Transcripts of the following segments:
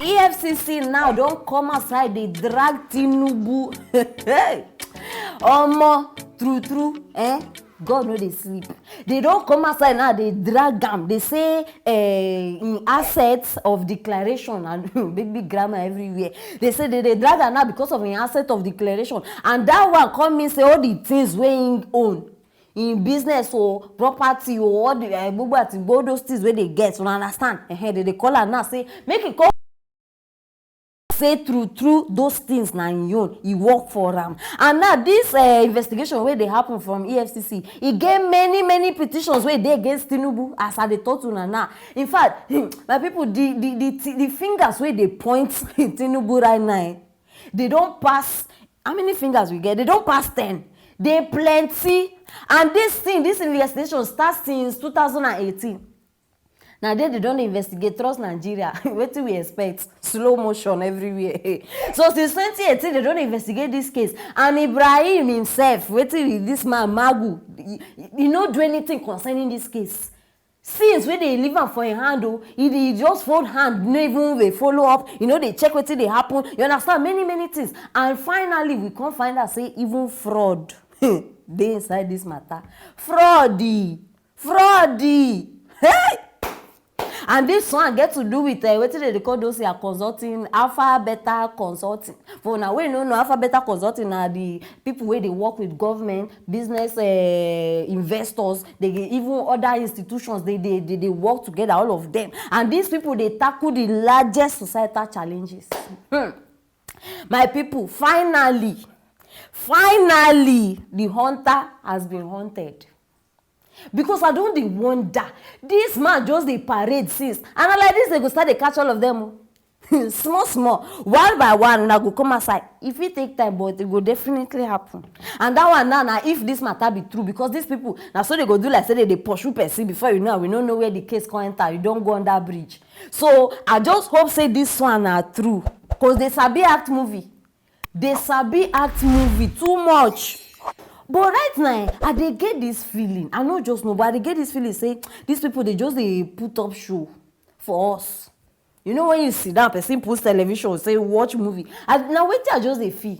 EFCC now don't come outside, they drag Tinubu. Omo, true, God no dey sleep. They don't come outside now, they drag am. They say in assets of declaration and big grammar everywhere. They say they drag am now because of an asset of declaration. And that one come mean say all the things wey him own. In business or property or all the all those things where they get, you understand? They call her now say make it come say true those things na him own, he work for am. And now this investigation where they happen from EFCC, e get many petitions where they against Tinubu as I dey talk to now. In fact, my people, the fingers where they point Tinubu right now, they don't pass. How many fingers we get? They don't pass 10. They plenty. And this investigation starts since 2018. Now they don't investigate, trust Nigeria. What do we expect? Slow motion everywhere. So since 2018, they don't investigate this case. And Ibrahim himself, waiting this man Magu, he not do anything concerning this case. Since when they leave him for a handle, he just fold hand, no even they follow up. They check what they happen. You understand many things. And finally, we can't find out say even fraud. They inside this matter. Fraudy. Hey! And this one get to do with what they call those here consulting, Alpha Beta Consulting. For now, we know Alpha Beta Consulting are the people where they work with government, business investors, even other institutions, they work together, all of them. And these people, they tackle the largest societal challenges. My people, finally, the hunter has been hunted. Because I don't wonder, this man just dey parade since, and I like this, they go start to catch all of them. Small, one by one, una go come aside. If it take time, but it will definitely happen. And that one now, if this matter be true, because these people, now so they go do like say they pursue person before you know, we don't know where the case can enter. You don't go on that bridge. So I just hope say this one are true, because they sabi act movie. Too much. But right now, I dey get this feeling. I no just know, but I dey get this feeling say these people they just dey put up show for us. You know when you sit down, person post television, say watch movie. Now wait till I just dey feel.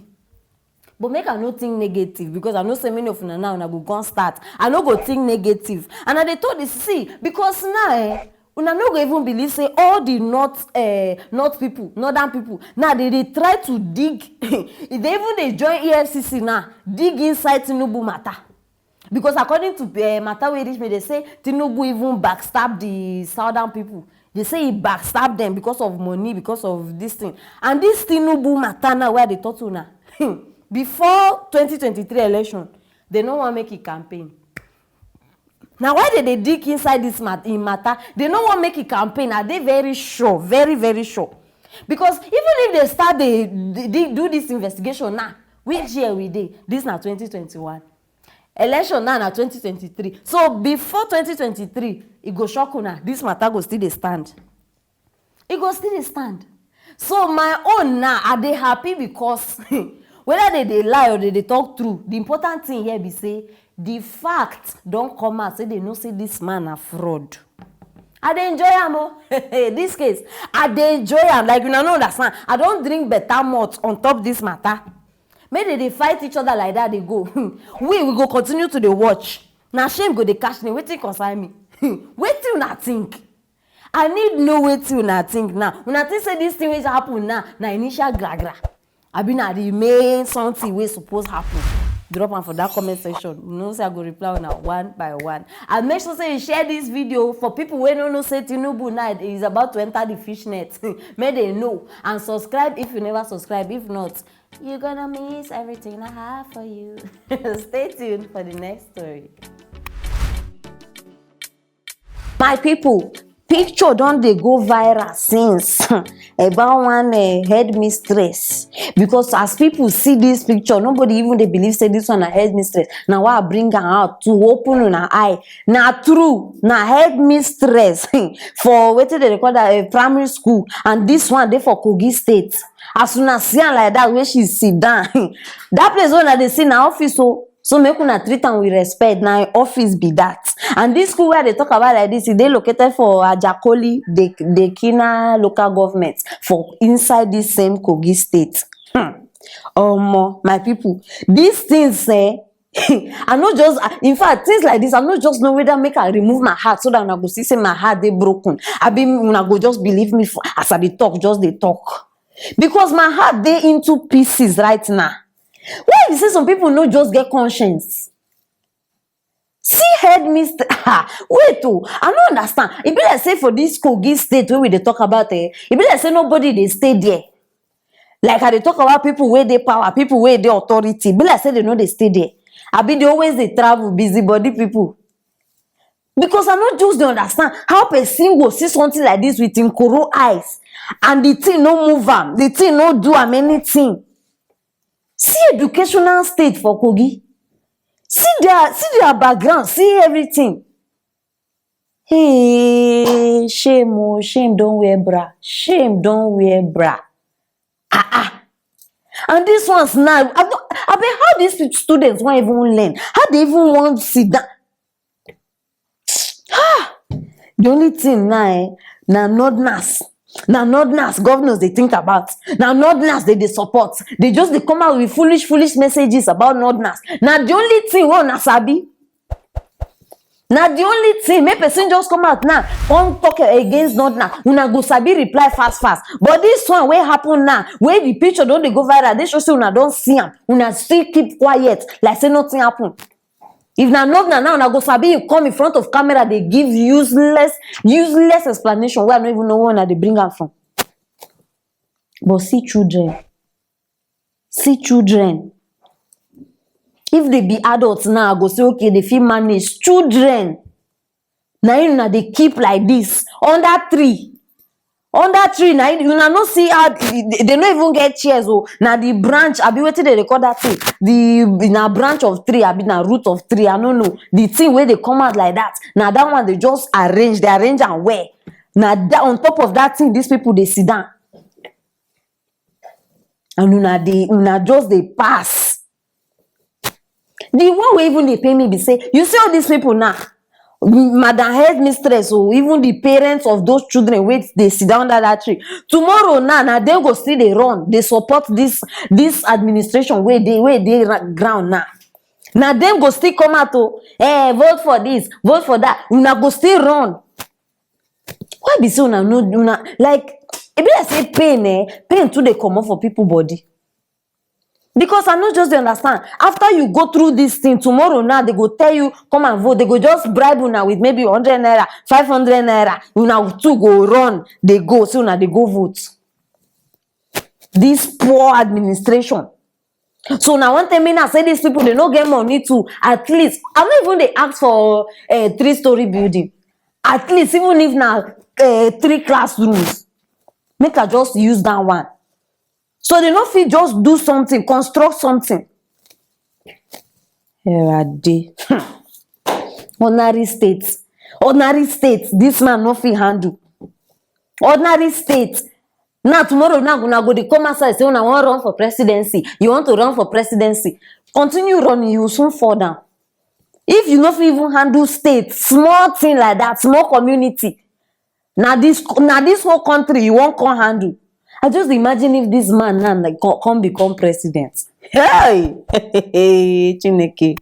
But make I no think negative, because I know so many of una now una go gon start. I no go think negative. And I dey told this see because now una no go even believe say all the northern people now they try to dig. They even they join EFCC now dig inside Tinubu matter, because according to matter wey reach me, they say Tinubu even backstab the southern people. They say he backstab them because of money, because of this thing. And this Tinubu matter now where they talk to now before 2023 election, they no want make a campaign. Now, why did they dig inside this matter? They don't want to make a campaign. Are they very sure? Very sure. Because even if they start, they do this investigation now, which year we did? This now 2021. Election now 2023. So before 2023, it go shock now. This matter go still stand. It go still stand. So my own now, are they happy? Because whether they lie or they talk true, the important thing here be say, the fact don't come out say they know say this man a fraud. I dey enjoy am. This case, I dey enjoy am. Like you know understand. I don't drink better malt on top this matter. Maybe they fight each other like that. They go. we go continue to the watch. Now shame go dey catch me. Wetin concern me? Wait till una think. I need know wait till una think now. Una think say this thing wey happen now na initial gra. I be na the main something wey suppose happen. Drop am for that comment section. You know say I go reply on one by one. And make sure say you share this video for people wey no know say Tinubu now is about to enter the fish net. May they know. And subscribe if you never subscribe. If not, you're gonna miss everything I have for you. Stay tuned for the next story. My people, picture don dey go viral since about one headmistress, because as people see this picture, nobody even dey believe say this one na headmistress. Now why I bring her out to open una eye, na true, na headmistress for wetin they call that primary school, and this one dey for Kogi State. As soon as see am like that, where she sit down, that place where they see na office, so So make una treat am with respect. Now office be that. And this school where they talk about like this, they located for Ajakoli, the Kina local government, for inside this same Kogi state. My people, these things I not just, in fact, things like this, I not just know whether make I remove my heart so that I go see say my heart they broken. I be una go just believe me for, as I dey talk, just they talk. Because my heart they into pieces right now. Why you say some people no just get conscience? See head mister. Wait oh, I don't understand. It be like say for this Kogi state where we dey talk about it be like say nobody they stay there. Like I dey talk about people where they power, people where they authority. Be like say they know they stay there. I be they always they travel, busybody people. Because I not just don't understand how person go see something like this with him koro eyes and the thing no move am, the thing no do am anything. See educational state for Kogi. See their background, see everything. Hey, shame, oh, shame don't wear bra. Shame don't wear bra. And these ones now, I bet how these students won't even learn. How they even want to sit down. The only thing now, now Nordnas. Now Nordnas, governors they think about. Now Nordnas they support. They come out with foolish messages about Nordnas. Now the only thing we Nasabi. Now the only thing, make person just come out now, come talk against Nordnas. Una go sabi reply fast. But this one where happen now, where the picture don't they go viral, they show say una don't see them. Una still keep quiet, like say nothing happen. If na Nordnas now, una go sabi come in front of camera, they give useless explanation where I don't even know where they bring them from. But see children. If they be adults now, I go say, okay, they feel manage. Children, now they keep like this. Under tree, now you not see how they don't even get chairs. Oh, now the branch, I be waiting they record that thing. The branch of tree, I be na root of tree. I don't know. The thing where they come out like that. Now that one they just arrange and wear. Now that on top of that thing, these people they sit down. And una just they pass. The one way even they pay me, they say, you see all these people now, Madam Headmistress, or even the parents of those children, wait, they sit down under that tree. Tomorrow now they go see they run, they support this administration where they ground now. Now them go still come out to, vote for this, vote for that. Una go still run. Why be so now? No, like, it be like say pain too they come up for people body. Because I not just understand. After you go through this thing, tomorrow now they go tell you, come and vote. They go just bribe you now with maybe 100 naira, 500 naira. You now two go run. They go. So now they go vote. This poor administration. So now one time I say these people, they don't get money to at least, I'm not even they ask for a 3-story building. At least even if now 3 classrooms. Make I just use that one. So they don't feel just do something, construct something. Here are they. Ordinary states. This man no fit handle. Ordinary states. Now tomorrow now go the come outside say una want run for presidency. You want to run for presidency. Continue running, you will soon fall down. If you no fit even handle state, small thing like that, small community. Now this whole country you won't come handle. I just imagine if this man now like come become president. Hey, Chineke.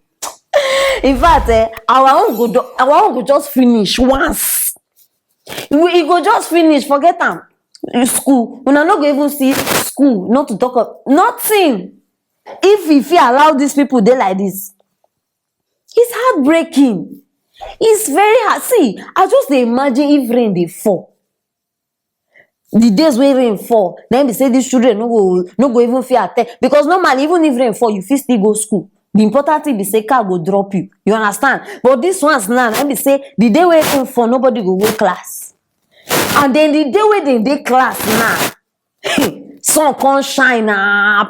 In fact, our own go just finish once. We go just finish. Forget them. School. Una not go even see school. Not to talk of nothing. If you allow these people there like this, it's heartbreaking. It's very hard. See, I just imagine if rain they fall. The days where rain fall, then they say these children no go even feel attack. Because normally, even if rain fall, you fit still go school. The important thing be say car go drop you. You understand? But this one's now, let me say the day where rain fall, nobody go class. And then the day where they class now, sun can't shine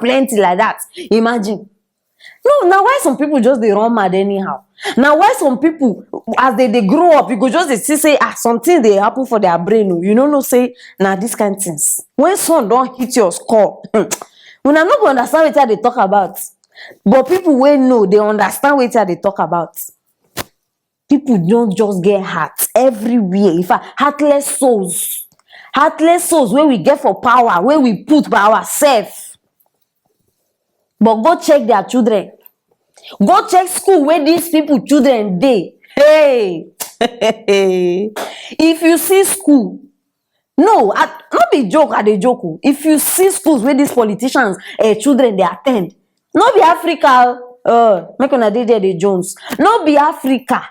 plenty like that. Imagine. No, now why some people just they run mad anyhow? Now why some people as they grow up, you go just they say something they happen for their brain. You know say now this kind of things. When sun don't hit your skull, when I'm not going to understand what they talk about. But people wey know, they understand wetin I dey talk about. People don't just get heart everywhere. In fact, heartless souls wey we get for power, wey we put by ourselves. But go check their children. Go check school where these people children dey. Hey, if you see school, no be joke, I dey joke o. If you see schools where these politicians children dey attend, no be Africa. Make una dey there, dey Jones. No be Africa.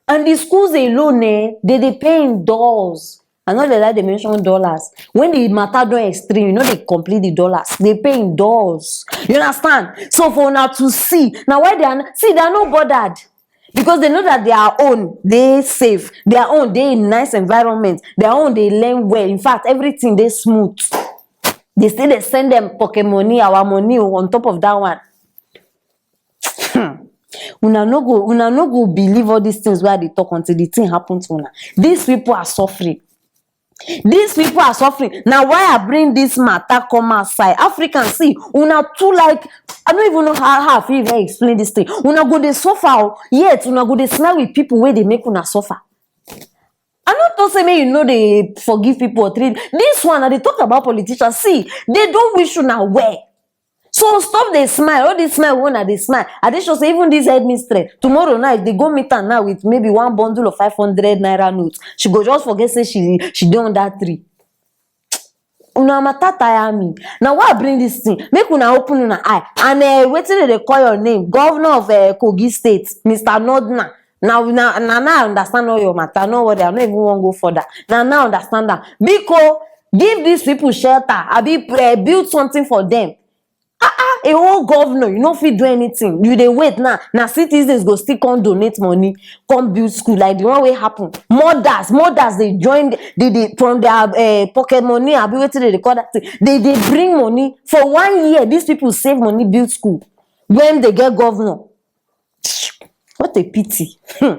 And the schools alone, they pay in dollars. I know that they mention dollars. When the matter don extreme, you know they complete the dollars. They pay in dollars. You understand? So for now to see, now why they are not bothered. Because they know that their own, they safe. Their own, they in nice environment. Their own, they learn well. In fact, everything they smooth. They say they send them pocket money, our money on top of that one. Una no go believe all these things where they talk until the thing happen to una. These people are suffering. Now why I bring this matter come outside? Africans, see, una too like, I don't even know how I even explain this thing. Una go dey suffer, yet una go dey smile with people where they make una suffer. I not to say, you know, they forgive people or treat. This one, they talk about politicians. See, they don't wish una well. So stop the smile. All this smile, one they smile. I just say even this headmistress tomorrow night they go meet her now with maybe one bundle of 500 naira notes. She go just forget say she dey on that tree. Una matter tire me. Now why I bring this thing? Make una open una eye and wetin they call your name? Governor of Kogi State, Mr. Nodna. Now I understand all your matter. No worry, I don't even want to go further. Now I understand that. Because give these people shelter. I build something for them. A whole governor, you no fit do anything. You dey wait now. Now citizens go still come donate money, come build school like the one wey happen. Mothers they join, they from their pocket money. I be waiting they call that thing. They bring money for 1 year. These people save money, build school. When they get governor, what a pity.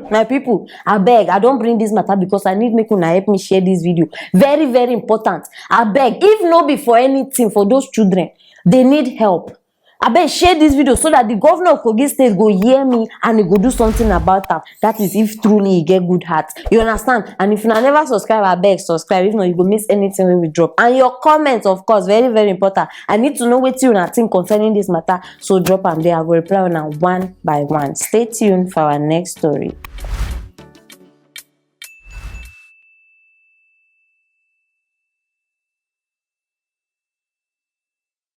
My people, I beg, I don't bring this matter because I need make una help me share this video. Very, very important. I beg, if no be for anything for those children, they need help. I beg share this video so that the governor of Kogi State go hear me and he go do something about them. That is if truly he get good heart. You understand? And if you never subscribe, I beg subscribe. If not, you go miss anything when we drop. And your comments, of course, very, very important. I need to know what you think concerning this matter. So drop them there. I will reply on one by one. Stay tuned for our next story.